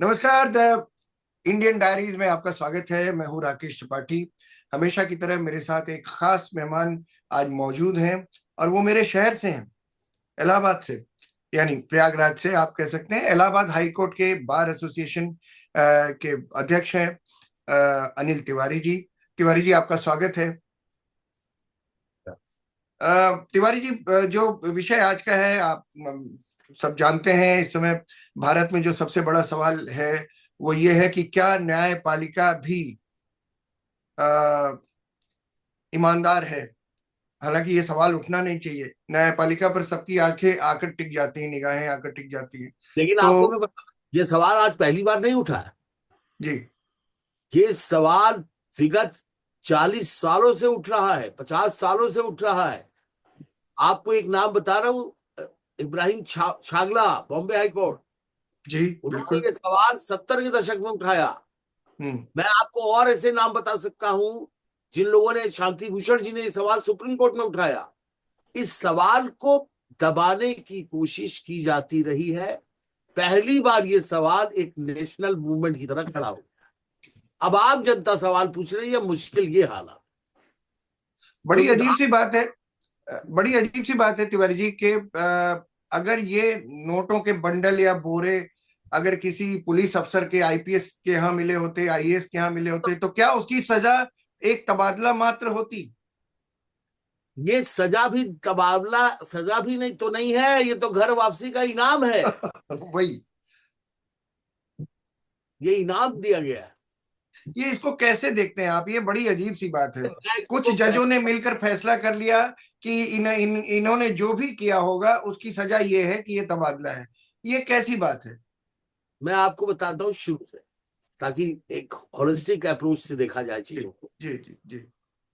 नमस्कार। The Indian diaries में आपका स्वागत है। मैं हूं राकेश त्रिपाठी। हमेशा की तरह मेरे साथ एक खास मेहमान आज मौजूद हैं और वो मेरे शहर से हैं, इलाहाबाद से, यानी प्रयागराज से आप कह सकते हैं। इलाहाबाद हाई कोर्ट के बार एसोसिएशन के अध्यक्ष हैं अनिल तिवारी जी। तिवारी जी, आपका स्वागत है। तिवारी जी, जो विषय आज का है आप सब जानते हैं। इस समय भारत में जो सबसे बड़ा सवाल है वो ये है कि क्या न्यायपालिका भी अ, ईमानदार है। हालांकि ये सवाल उठना नहीं चाहिए। न्यायपालिका पर सबकी आंखें आकर टिक जाती हैं, निगाहें आकर टिक जाती हैं। लेकिन तो आपको मैं बता, ये सवाल आज पहली बार नहीं उठा है। जी, ये सवाल विगत 40 सालों से उठ रहा है, 50 सालों से उठ रहा है। आपको एक नाम बता रहा हूं, इब्राहिम छागला, बॉम्बे हाई कोर्ट। जी, उन्होंने बिल्कुल। ये सवाल 70 के दशक में उठाया। हम्म। मैं आपको और ऐसे नाम बता सकता हूं जिन लोगों ने, शांति भूषण जी ने ये सवाल सुप्रीम कोर्ट में उठाया। इस सवाल को दबाने की कोशिश की जाती रही है। पहली बार ये सवाल एक नेशनल मूवमेंट की तरह खड़ा हो। अब आम जनता सवाल पूछ रही है, मुश्किल ये हालात। बड़ी क्योंकि अजीब सी बात है। बड़ी अजीब सी बात है तिवारी जी के अगर ये नोटों के बंडल या बोरे अगर किसी पुलिस अफसर के, आईपीएस के यहाँ मिले होते, आईएएस के यहाँ मिले होते, तो क्या उसकी सजा एक तबादला मात्र होती? ये सजा भी, तबादला सजा भी नहीं तो नहीं है, ये तो घर वापसी का इनाम है। वही। ये इनाम दिया गया है। ये इसको कैसे देखते हैं आप? ये बड़ी अजीब सी बात है। तो मैं कुछ इसको जजों ने मिलकर फैसला कर लिया कि इन्होंने जो भी किया होगा उसकी सजा ये है कि ये तबादला है। ये कैसी बात है? मैं आपको बताता हूँ शुरू से, ताकि एक होलिस्टिक अप्रोच से देखा जाए जी, चीजों को। जी, जी, जी।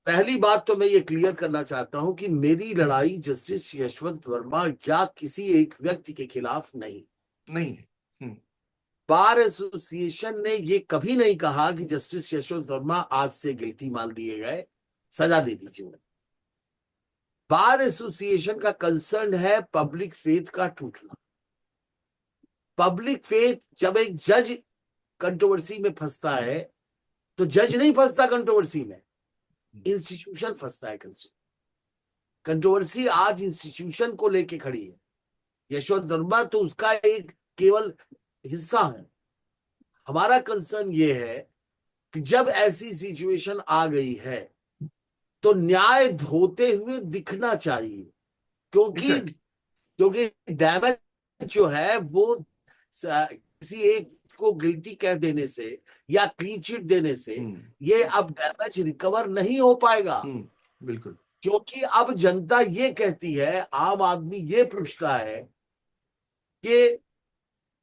पहली बात तो मैं ये क्लियर करना चाहता हूं कि मेरी लड़ाई जस्टिस यशवंत वर्मा या किसी एक व्यक्ति के खिलाफ नहीं। नहीं है। हम्म। बार एसोसिएशन ने ये कभी नहीं कहा कि जस्टिस यशवंत वर्मा आज से गिल्टी मान लिए गए, सजा दे दीजिए उन्हें। बार एसोसिएशन का कंसर्न है पब्लिक फेथ का टूटना। पब्लिक फेथ, जब एक जज कंट्रोवर्सी में फंसता है तो जज नहीं फंसता कंट्रोवर्सी में, इंस्टीट्यूशन फंसता है। कंट्रोवर्सी आज इंस्टीट्यूशन को लेके खड़ी है। यशवंत वर्मा तो उसका एक केवल हिस्सा है। हमारा कंसर्न ये है कि जब ऐसी सिचुएशन आ गई है तो न्याय धोते हुए दिखना चाहिए। क्योंकि एग्जैक्ट। क्योंकि डैमेज जो है वो किसी एक को गिल्टी कह देने से या क्लीन चिट देने से हम्म। ये अब डैमेज रिकवर नहीं हो पाएगा। बिल्कुल। क्योंकि अब जनता ये कहती है, आम आदमी ये पूछता है कि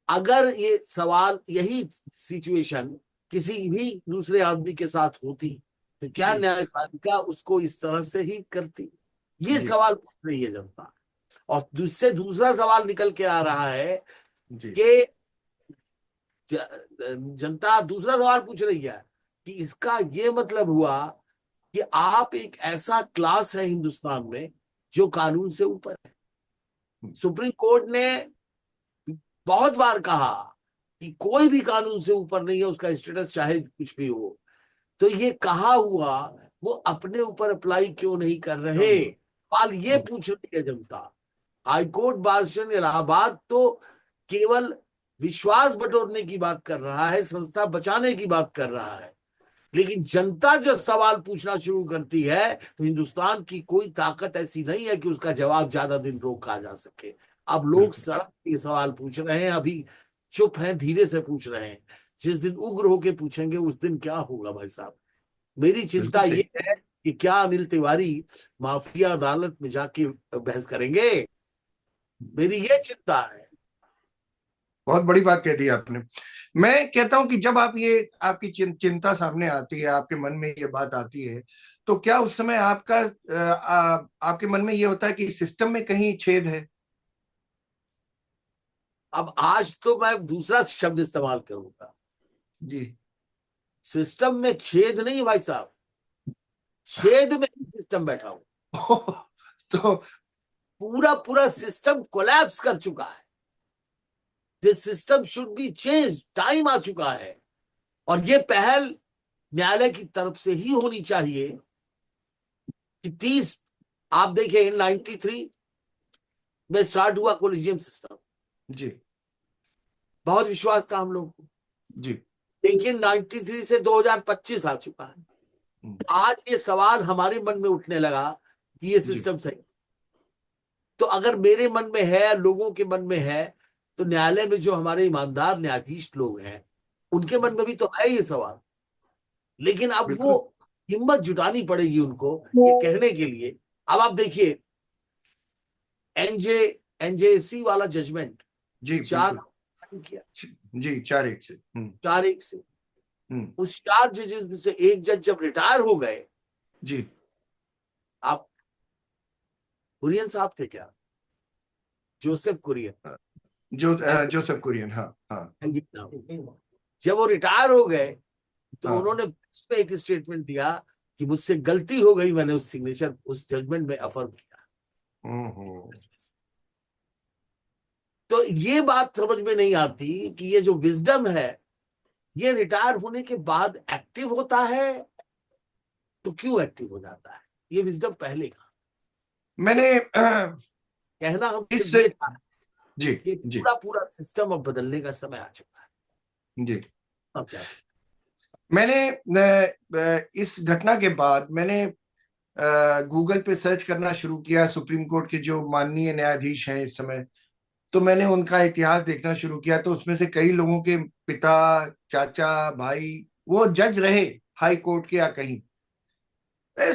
अगर ये सवाल, यही सिचुएशन किसी भी दूसरे आदमी के साथ होती तो क्या जी, न्यायपालिका उसको इस तरह से ही करती? ये जी, सवाल पूछ रही है जनता। और दूसरे दूसरा सवाल निकल के आ रहा है जी। कि जनता दूसरा सवाल पूछ रही है कि इसका ये मतलब हुआ कि आप एक ऐसा क्लास है हिंदुस्तान में जो कानून से ऊपर है। हम्म। सुप्रीम कोर्ट ने बहुत बार कहा कि कोई भी कानून से ऊपर नहीं है, उसका स्टेटस चाहे कुछ भी हो। तो ये कहा हुआ वो अपने ऊपर अप्लाई क्यों नहीं कर क्यों रहे? नहीं? सवाल ये पूछ रही है जनता। हाईकोर्ट बार इलाहाबाद तो केवल विश्वास बटोरने की बात कर रहा है, संस्था बचाने की बात कर रहा है। लेकिन जनता जब सवाल पूछना शुरू करती है तो हिंदुस्तान की कोई ताकत ऐसी नहीं है कि उसका जवाब ज्यादा दिन रोका जा सके। अब लोग बिल्कुल। सड़क पे सवाल पूछ रहे हैं, अभी चुप हैं, धीरे से पूछ रहे हैं। जिस दिन उग्र होके पूछेंगे उस दिन क्या होगा भाई साहब? मेरी चिंता बिल्कुल सही। ये है कि क्या अनिल तिवारी माफिया अदालत में जाके बहस करेंगे? मेरी ये चिंता है। बहुत बड़ी बात कह दी आपने। मैं कहता हूं कि जब आप ये आपकी चिंता सामने आती है, आपके मन में ये बात आती है, तो क्या उस समय आपके मन में ये होता है कि सिस्टम में कहीं छेद है? अब आज तो मैं दूसरा शब्द इस्तेमाल करूंगा। जी। सिस्टम में छेद नहीं भाई साहब, छेद में सिस्टम बैठा हूं। तो पूरा पूरा सिस्टम कोलैप्स कर चुका है। This system should be change, time आ चुका है। और ये पहल न्यायालय की तरफ से ही होनी चाहिए कि 30, आप देखें 93 में स्टार्ट हुआ कोलिजियम सिस्टम, जी बहुत विश्वास था हम लोग को, जी। लेकिन 93 से 2025 आ चुका है। आज ये सवाल हमारे मन में उठने लगा कि ये सिस्टम सही, तो अगर मेरे मन में है, लोगों के मन में है, तो न्यायालय में जो हमारे ईमानदार न्यायाधीश लोग हैं उनके मन में भी तो है ये सवाल। लेकिन अब वो बिल्कुल। हिम्मत जुटानी पड़ेगी उनको ये कहने के लिए। अब आप देखिए एनजेसी वाला जजमेंट जी 4 बिल्कुल। किया, जी 4-1 से। 4-1 से। हम्म। उस 4 जजेस में से एक जज जब रिटायर हो गए, जी। आप कुरियन साहब थे क्या, जोसेफ कुरियन, जोसेफ कुरियन, हाँ हाँ जब वो रिटायर हो गए तो हाँ। उन्होंने उसमें एक स्टेटमेंट दिया कि मुझसे गलती हो गई, मैंने उस सिग्नेचर उस जजमेंट में अफर्म किया। हम्म। तो ये बात समझ में नहीं आती कि ये जो विजडम है ये रिटायर होने के बाद एक्टिव होता है, तो क्यों एक्टिव हो जाता है? ये विजडम पहले का मैंने कहना हम इस सिर्फ ये था जी कि जी पूरा पूरा सिस्टम अब बदलने का समय आ चुका है। जी। अब चाहते मैंने इस घटना के बाद मैंने गूगल पे सर्च करना शुरू किया सुप्रीम कोर्ट के जो माननीय न्यायाधीश हैं इस समय। तो मैंने उनका इतिहास देखना शुरू किया, तो उसमें से कई लोगों के पिता, चाचा, भाई वो जज रहे हाई कोर्ट के या कहीं।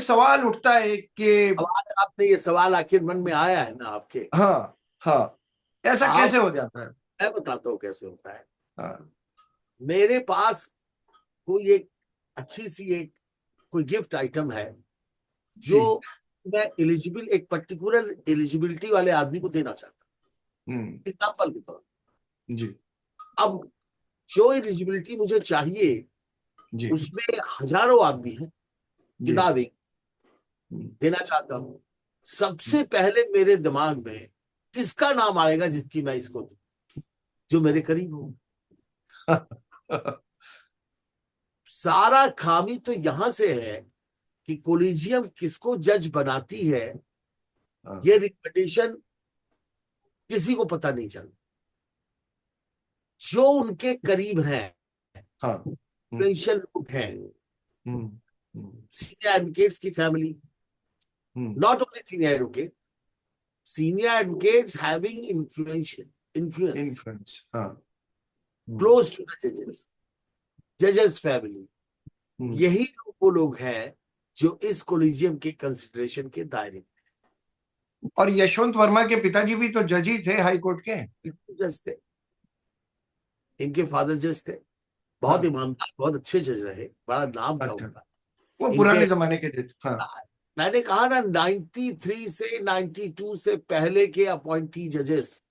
सवाल उठता है कि अब आज आपने ये सवाल आखिर मन में आया है ना आपके, हाँ हाँ, ऐसा आप, कैसे हो जाता है? मैं बताता हूँ कैसे होता है। हाँ मेरे पास कोई एक अच्छी सी एक कोई गिफ्ट आइटम है जो जी। मैं एलिजिबल, एक पर्टिकुलर एलिजिबिलिटी वाले आदमी को देना चाहता हम्म। हूँ, एग्जाम्पल के तौर जी पर। अब जो एलिजिबिलिटी मुझे चाहिए जी उसमें हजारों आदमी हैं, जी। किताब एक हम्म। देना चाहता हूँ। सबसे पहले मेरे दिमाग में किसका नाम आएगा जिसकी मैं इसको दूं, जो मेरे करीब हो। सारा खामी तो यहां से है कि कोलिजियम किसको जज बनाती है, हाँ ये रिकमेंडेशन किसी को पता नहीं चलता। जो उनके करीब हैं, हाँ। इन्फ्लुएंशियल लोग हैं, हम्म। हम्म। सीनियर एडवोकेट्स की family, hmm. Not only senior advocate, senior advocates having influence influence, हाँ। हम्म। क्लोज टू द जजेस, जजेस फैमिली, हम्म। यही वो लोग हैं जो इस कोलिजियम के कंसिडरेशन के दायरे और यशवंत वर्मा के पिताजी भी तो जज ही थे हाई कोर्ट के। में जज थे। इनके फादर जज थे, बहुत हाँ। ईमानदार, बहुत अच्छे जज रहे, बड़ा नाम था अच्छा, उनका। वो इनके, पुराने जमाने के जज, हाँ। मैंने कहा ना 93 से 92 से पहले के अपॉइंटी जजेस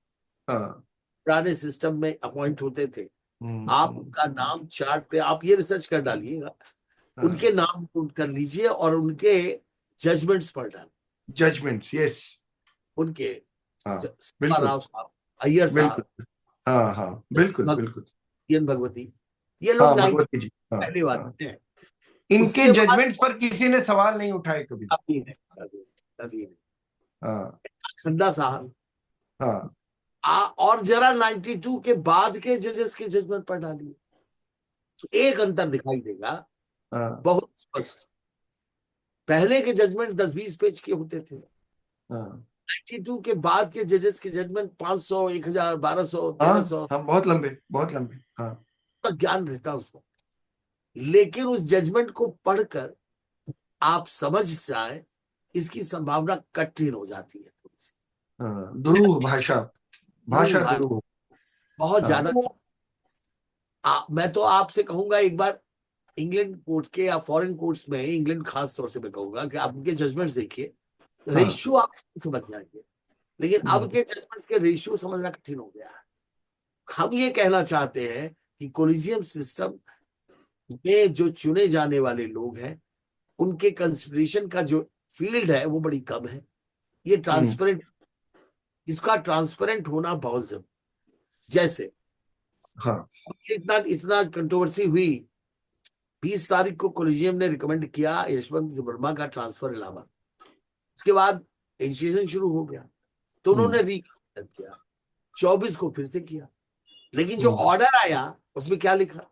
हाँ। पुराने सिस्टम में अपॉइंट होते थे। आप हम्म। उनका नाम चार्ट पे आप ये रिसर्च कर डालिएगा, हाँ। उनके नाम नोट कर लीजिए और उनके जजमेंट्स पढ़ डालिए। Judgments, yes. उनके हाँ सुब्बा बिल्कुल राव साहब, अय्यर बिल्कुल। साहब, हाँ हाँ बिल्कुल बिल्कुल। भगवती, ये लोग हाँ 90 भगवती जी, हाँ पहले हाँ। वाले हैं। इनके उसके बाद जजमेंट्स पर किसी ने सवाल नहीं उठाए कभी। कभी नहीं, कभी नहीं। हाँ खन्ना साहब, हाँ और जरा 92 के बाद के जजेस के जजमेंट पढ़ डालिए, तो एक अंतर दिखाई देगा हाँ बहुत स्पष्ट। पहले के जजमेंट 10-20 पेज के होते थे, हाँ 92 के बाद के जजेस के जजमेंट 500, 1000, 1200, हाँ 1300 हाँ, बहुत लंबे बहुत लंबे, हाँ। का ज्ञान रहता उसको। लेकिन उस जजमेंट को पढ़कर आप समझ जाए, इसकी संभावना कठिन हो जाती है थोड़ी सी। हाँ, दुरूह भाषा, ध्रुव भाषा भाई, दुरूह। बहुत हाँ ज्यादा। मैं तो आपसे कहूंगा एक बार इंग्लैंड कोर्ट के या फॉरेन कोर्ट्स में, इंग्लैंड खास तौर से मैं कहूंगा कि आप उनके जजमेंट्स देखिए, हाँ। रेशियो आप समझ जाएंगे। लेकिन अब हम्म। के जजमेंट्स के रेशियो समझना कठिन हो गया है। हम ये कहना चाहते हैं कि कोलिजियम सिस्टम में जो चुने जाने वाले लोग हैं उनके कंसिडरेशन का जो फील्ड है वो बड़ी कम है। ये हम्म। ट्रांसपेरेंट, इसका ट्रांसपेरेंट होना बहुत जरूरी। जैसे हाँ। इतना इतना कंट्रोवर्सी हुई, 20 तारीख को कॉलेजियम ने रिकमेंड किया यशवंत वर्मा का ट्रांसफर इलाहाबाद। उसके बाद एजिटेशन शुरू हो गया, तो हम्म। उन्होंने रिकमेंड किया, 24 को फिर से किया। लेकिन जो हम्म। ऑर्डर आया उसमें क्या लिखा?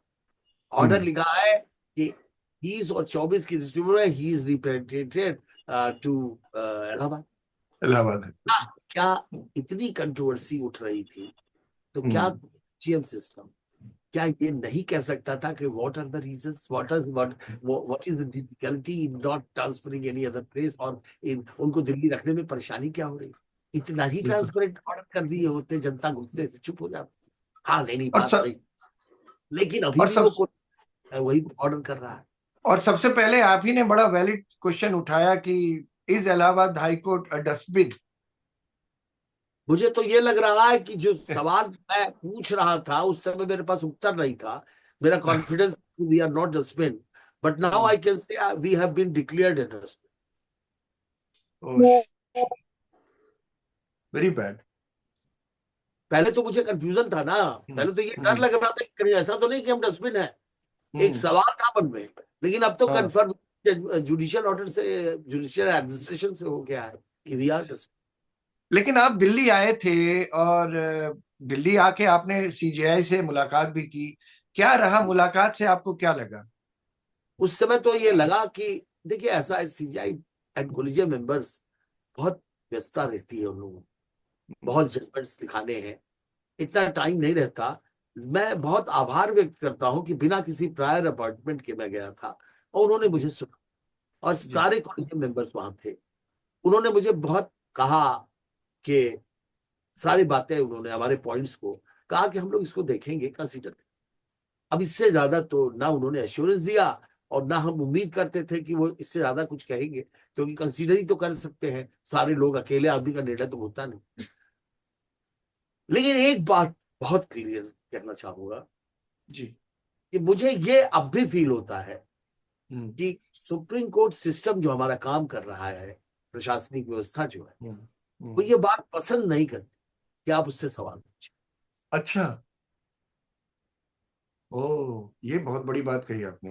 ऑर्डर हम्म। लिखा है कि 20 और 24 की डिस्ट्रीब्यूटर है, he is represented to Allahabad. Allahabad है। क्या इतनी कंट्रोवर्सी उठ रही थी, तो क्या हम्म। जीएम सिस्टम क्या ये नहीं कह सकता था कि what are the reasons, what is the difficulty in not transferring any other place, और इन उनको दिल्ली रखने में परेशानी क्या हो रही? इतना ही बिल्कुल। ट्रांसपेरेंट ऑर्डर कर दिए होते, जनता गुस्से से चुप हो जाती। हाँ, नहीं नहीं, और बात सब सही। लेकिन अभी और भी सब वो वही ऑर्डर कर रहा है। और सबसे पहले आप ही ने बड़ा वैलिड क्वेश्चन उठाया कि is Allahabad high court a dustbin? मुझे तो ये लग रहा है कि जो सवाल मैं पूछ रहा था उस समय मेरे पास उत्तर नहीं था। मेरा confidence, we are not dustbin, but now I can say we have been declared a dustbin. Very bad. पहले तो मुझे कंफ्यूजन था ना, पहले तो ये डर लग रहा था कि कहीं ऐसा तो नहीं कि हम डस्टबिन है। एक सवाल था मन में, लेकिन अब तो हाँ। कंफर्म जुडिशियल ऑर्डर से, जुडिशियल एडमिनिस्ट्रेशन से हो गया है कि वी आर डस्टबिन। लेकिन आप दिल्ली आए थे और दिल्ली आके आपने सीजेआई से मुलाकात भी की। क्या रहा मुलाकात से, आपको क्या लगा? उस समय तो ये लगा कि देखिए, ऐसा है, सीजीआई एंड कॉलेजियम मेंबर्स बहुत व्यस्तता रहती है उन लोगों को, बहुत जजमेंट्स लिखाने हैं, इतना टाइम नहीं रहता। मैं बहुत आभार व्यक्त करता हूं कि बिना किसी प्रायर अपॉइंटमेंट के मैं गया था और उन्होंने मुझे सुना, और जी। सारे कॉलेजियम मेंबर्स वहां थे। उन्होंने मुझे बहुत कहा कि सारी बातें, उन्होंने हमारे पॉइंट्स को कहा कि हम लोग इसको देखेंगे, कंसीडर करेंगे। अब इससे ज्यादा तो ना उन्होंने एश्योरेंस दिया, और ना हम उम्मीद करते थे कि वो इससे ज्यादा कुछ कहेंगे, क्योंकि कंसीडर ही तो कर सकते हैं सारे लोग, अकेले आदमी का निर्णय तो होता नहीं। लेकिन एक बात बहुत क्लियर कहना चाहूंगा जी। कि मुझे ये अब भी फील होता है हम्म। कि सुप्रीम कोर्ट सिस्टम जो हमारा काम कर रहा है, प्रशासनिक व्यवस्था जो है, हम्म। वो हम्म। ये बात पसंद नहीं करती कि आप उससे सवाल पूछें। अच्छा। ओ, ये बहुत बड़ी बात कही आपने।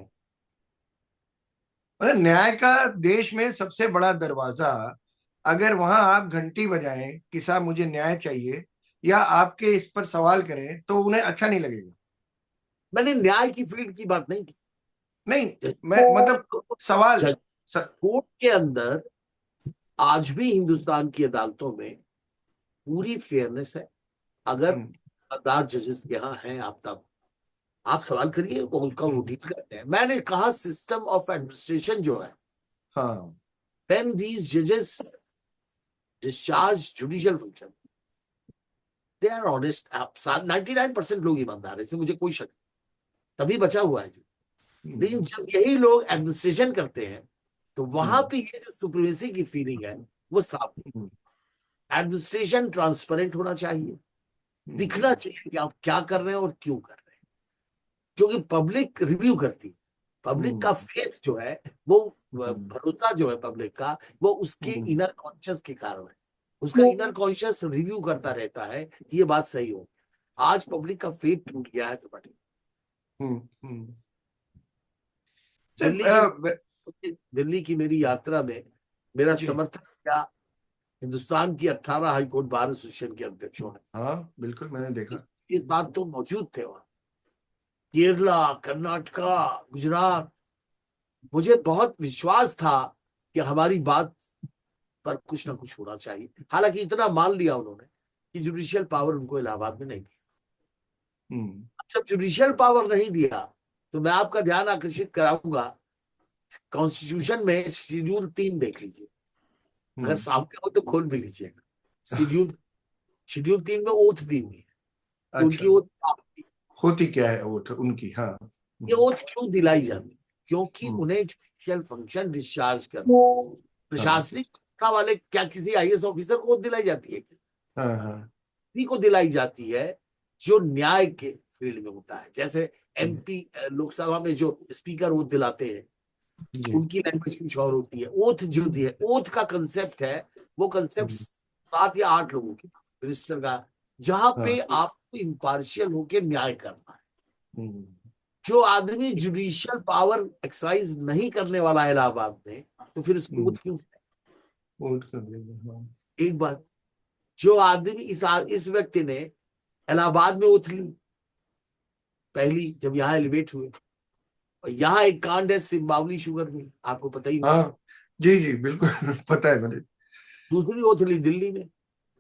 मतलब न्याय का देश में सबसे बड़ा दरवाजा, अगर वहां आप घंटी बजाएं कि साहब मुझे न्याय चाहिए, या आपके इस पर सवाल करें, तो उन्हें अच्छा नहीं लगेगा। मैंने न्याय की फील्ड की बात नहीं की। नहीं, मैं मतलब सवाल स, कोर्ट के अंदर आज भी हिंदुस्तान की अदालतों में पूरी फेयरनेस है। अगर हम्म। समझदार जजेस यहाँ हैं, आप तब आप सवाल करिए, वो उसका वो डील करते हैं। मैंने कहा सिस्टम ऑफ एडमिनिस्ट्रेशन जो है, हाँ। when these judges discharge judicial function, they are honest। आप 99% लोग ईमानदार है, इसमें मुझे कोई शक नहीं, तभी बचा हुआ है जी। लेकिन हम्म। जब यही लोग एडमिनिस्ट्रेशन करते हैं, तो वहां हम्म। पे ये जो सुप्रीमेसी की फीलिंग है वो साफ नहीं। हम्म। एडमिनिस्ट्रेशन ट्रांसपेरेंट होना चाहिए, दिखना हम्म। चाहिए कि आप क्या कर रहे हैं और क्यों कर रहे हैं, क्योंकि पब्लिक रिव्यू करती है। पब्लिक का हम्म। फेथ जो है, वो हम्म। भरोसा जो है पब्लिक का, वो उसके हम्म। इनर कॉन्शियस के कारण है। उसका इनर कॉन्शियस रिव्यू करता रहता है कि ये बात सही हो। आज पब्लिक का फेथ टूट गया है, तो बटे हम्म। दिल्ली की दिल्ली की मेरी यात्रा में मेरा जी। समर्थन क्या हिंदुस्तान की 18 हाईकोर्ट बार एसोसिएशन के अध्यक्षों ने। हाँ, बिल्कुल मैंने देखा। इस बात तो मौजूद थे वहां, केरला, कर्नाटका, गुजरात। मुझे बहुत विश्वास था कि हमारी बात पर कुछ ना कुछ होना चाहिए। हालांकि इतना मान लिया उन्होंने कि जुडिशियल पावर उनको इलाहाबाद में नहीं दिया। हम्म। जब जुडिशियल पावर नहीं दिया, तो मैं आपका ध्यान आकर्षित कराऊंगा, कॉन्स्टिट्यूशन में शेड्यूल 3 देख लीजिए, अगर हम्म। सामने हो तो खोल भी लीजिएगा। शेड्यूल शेड्यूल 3 में ओथ दी हुई है कि अच्छा, उनकी ओथ क्या होती है। होती क्या है वो तो उनकी? हाँ। ये ओथ क्यों दिलाई जाती है? क्योंकि हम्म। उन्हें जुडिशियल फंक्शन डिस्चार्ज कर, हाँ। प्रशासनिक शिक्षा वाले, क्या किसी आईएएस ऑफिसर को दिलाई जाती है क्या? हाँ। हाँ। उन्हीं को दिलाई जाती है जो न्याय के फील्ड में होता है। जैसे एमपी लोकसभा में जो स्पीकर वो दिलाते हैं, जी। उनकी लैंग्वेज कुछ और होती है। ओथ जो दी है, ओथ का कंसेप्ट है, वो कंसेप्ट हम्म। 7 या 8 लोगों की मिनिस्टर का, जहां हाँ। पे आप को इम्पार्शियल होकर न्याय करना है। हम्म, जो आदमी जुडिशियल पावर एक्सरसाइज नहीं करने वाला है इलाहाबाद में, तो फिर उसको हम्म, वोट क्यों? वोट कर देंगे, हाँ। एक बात, जो आदमी इस व्यक्ति ने इलाहाबाद में ओथ ली पहली, जब यहाँ एलिवेट हुए, और यहाँ एक कांड है सिम्बावली शुगर मिल, आपको पता ही होगा। हाँ जी जी बिल्कुल पता है मुझे। दूसरी ओथ ली दिल्ली में,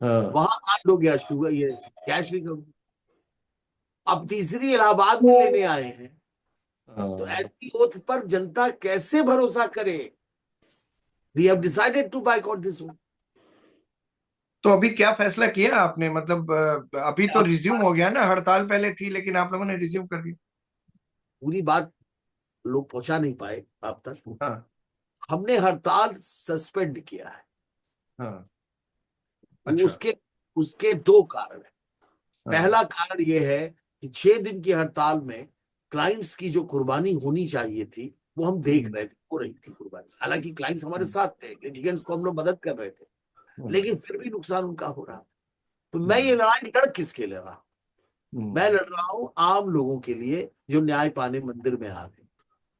हाँ वहां कांड हो गया शुगर, ये कैश रिकवरी। अब तीसरी इलाहाबाद में लेने आए हैं, तो हाँ। ऐसी ओथ पर जनता कैसे भरोसा करे? We have decided to boycott this oath. तो अभी क्या फैसला किया आपने, मतलब अभी तो रिज्यूम हो गया ना, हड़ताल पहले थी लेकिन आप लोगों ने रिज्यूम कर दिया। पूरी बात लोग पहुंचा नहीं पाए आप तक। हाँ हमने हड़ताल सस्पेंड किया है। हाँ। अच्छा। उसके उसके दो कारण है। हाँ। पहला कारण यह है कि 6 दिन की हड़ताल में क्लाइंट्स की जो कुर्बानी होनी चाहिए थी, वो हम देख हम्म, रहे थे हो रही थी कुर्बानी। हालांकि क्लाइंट्स हमारे साथ थे, लिटिगेंट्स को हम लोग मदद कर रहे थे, हम्म, लेकिन फिर भी नुकसान उनका हो रहा था। तो मैं हम्म, ये लड़ाई लड़ किसके ले रहा हूं? मैं हम्म, लड़ रहा हूं आम लोगों के लिए जो न्याय पाने मंदिर में आ रहे हैं।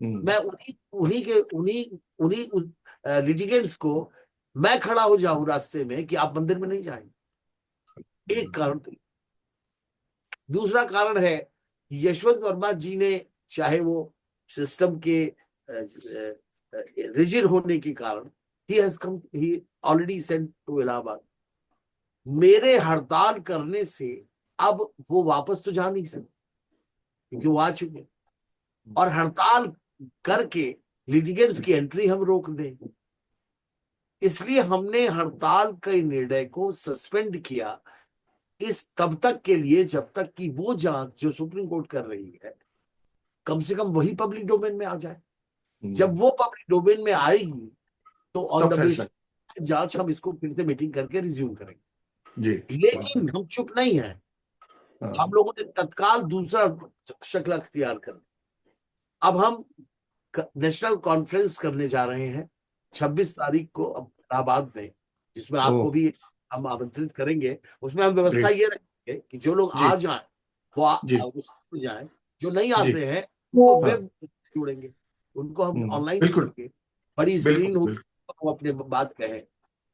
हम्म, मैं उन्हीं उन्हीं के उन्हीं उन्हीं लिटिगेंट्स को मैं खड़ा हो जाऊं रास्ते में कि आप मंदिर में नहीं जाएंगे। एक कारण तो। दूसरा कारण है, यशवंत वर्मा जी ने, चाहे वो सिस्टम के रिजिड होने के कारण, he has come, he already sent to Allahabad. मेरे हड़ताल करने से अब वो वापस तो जा नहीं सकते, क्योंकि वो आ चुके हैं। और हड़ताल करके लिटिगेंट्स की एंट्री हम रोक दें, इसलिए हमने हड़ताल के निर्णय को सस्पेंड किया इस तब तक के लिए, जब तक कि वो जांच जो सुप्रीम कोर्ट कर रही है, कम से कम वही पब्लिक डोमेन में आ जाए। जब हम्म। वो पब्लिक डोमेन में आएगी, तो ऑन तब द फैसला। बेसिस जांच हम इसको फिर से मीटिंग करके रिज्यूम करेंगे। जी। लेकिन हम चुप नहीं है। हम हाँ। लोगों ने तत्काल दूसरा शक्ल अख्तियार कर, अब हम नेशनल कॉन्फ्रेंस करने जा रहे हैं 26 तारीख को अब इलाहाबाद में, जिसमें ओह। आपको भी हम आमंत्रित करेंगे। उसमें हम व्यवस्था ग्रेट। ये रखेंगे कि जो लोग जी आ जाएं वो जी उसमें जाएं, जो नहीं जी। आते हैं वो हाँ। वेब जुड़ेंगे, उनको हम ऑनलाइन बिल्कुल जोड़ेंगे, बड़ी बिल्कुल स्क्रीन होगी, बिल्कुल। तो हम अपने बात कहें।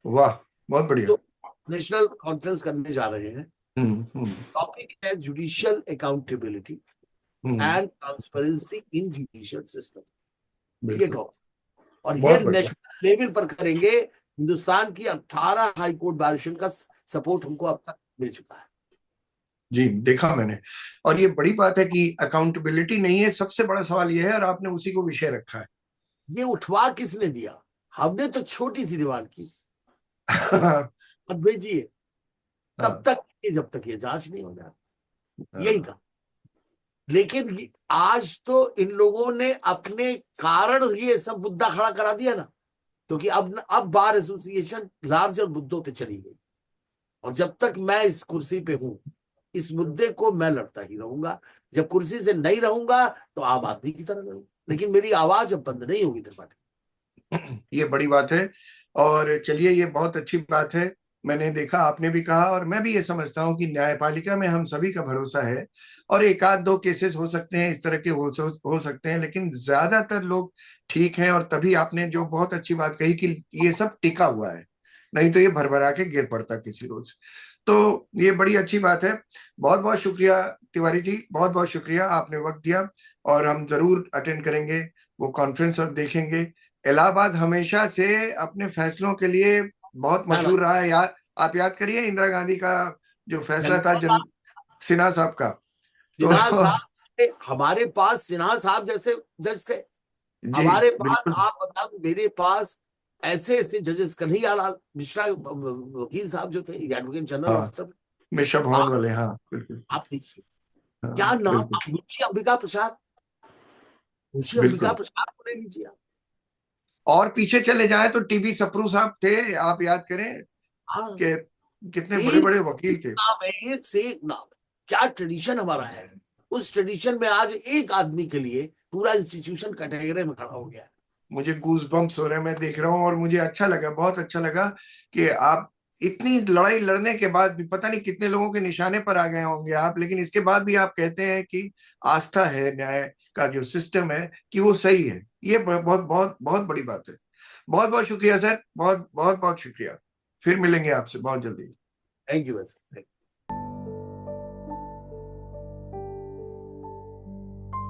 वाह, बहुत बढ़िया। तो नेशनल कॉन्फ्रेंस करने जा रहे हैं। हम्म। टॉपिक है judicial accountability hmm. And transparency in judicial system. ये बिल्कुल। टॉपिक, और ये बहुत बढ़िया। नेशनल लेवल पर करेंगे। हिंदुस्तान की 18 हाई कोर्ट बार एसोसिएशन का सपोर्ट हमको अब तक मिल चुका है। जी देखा मैंने। और ये बड़ी बात है कि अकाउंटेबिलिटी नहीं है, सबसे बड़ा सवाल ये है, और आपने उसी को विषय रखा ये उठवा किसने दिया? हमने तो छोटी सी डिमांड की, है। मत भेजिए, तब हाँ तक जब तक ये जांच नहीं हो जाती, यही हाँ। कहा। लेकिन आज तो इन लोगों ने अपने कारण ये सब मुद्दा खड़ा करा दिया ना, क्योंकि अब बार एसोसिएशन लार्जर मुद्दों पे चली गई। और जब तक मैं इस कुर्सी पे हूं, इस मुद्दे को मैं लड़ता ही रहूंगा। जब कुर्सी से नहीं रहूंगा तो आम आदमी की तरह रहूंगा, लेकिन मेरी आवाज अब बंद नहीं होगी त्रिपाठी। ये बड़ी बात है। और चलिए, ये बहुत अच्छी बात है। मैंने देखा, आपने भी कहा, और मैं भी ये समझता हूँ कि न्यायपालिका में हम सभी का भरोसा है। और एक आध दो केसेस हो सकते हैं इस तरह के, हो सकते हैं, लेकिन ज्यादातर लोग ठीक हैं। और तभी आपने जो बहुत अच्छी बात कही कि ये सब टिका हुआ है, नहीं तो ये भरभरा के गिर पड़ता किसी रोज। तो ये बड़ी अच्छी बात है। बहुत बहुत शुक्रिया तिवारी जी, बहुत बहुत शुक्रिया, आपने वक्त दिया। और हम जरूर अटेंड करेंगे वो कॉन्फ्रेंस और देखेंगे। इलाहाबाद हमेशा से अपने फैसलों के लिए बहुत ना ना, मशहूर रहा है। आप याद करिए इंदिरा गांधी का जो फैसला था, बिल्कुल। सिन्हा साहब का। तो सिन्हा साहब, हमारे पास सिन्हा साहब जैसे जज थे। जी हमारे पास, बिल्कुल। आप बताओ, मेरे पास ऐसे ऐसे जजेस, कन्हैया लाल मिश्रा वकील साहब जो थे, एडवोकेट जनरल हाँ, ऑफ उत्तर, मिश्रा भवन वाले, हाँ बिल्कुल। आप देखिए क्या हाँ नाम, बिल्कुल मुंशी अंबिका प्रसाद, मुंशी अंबिका बिल्कुल। प्रसाद को ले लीजिए आप। और पीछे चले जाएं तो टीबी सप्रू साहब थे, आप याद करें हाँ, कि कितने बड़े एक बड़े से वकील एक थे। नाम है, एक से एक नाम है। क्या ट्रेडिशन हमारा है! उस ट्रेडिशन में आज एक आदमी के लिए पूरा इंस्टीट्यूशन कैटेगरी में खड़ा हो गया है। मुझे गूज बम्प्स हो रहे हैं, मैं देख रहा हूँ, और मुझे अच्छा लगा, बहुत अच्छा लगा कि आप इतनी लड़ाई लड़ने के बाद भी पता नहीं कितने लोगों के निशाने पर आ गए होंगे आप, लेकिन इसके बाद भी आप कहते हैं कि आस्था है न्याय का जो सिस्टम है कि वो सही है। ये बहुत बहुत बहुत बड़ी बात है। बहुत बहुत शुक्रिया सर, बहुत बहुत बहुत शुक्रिया। फिर मिलेंगे आपसे बहुत जल्दी। Thank you.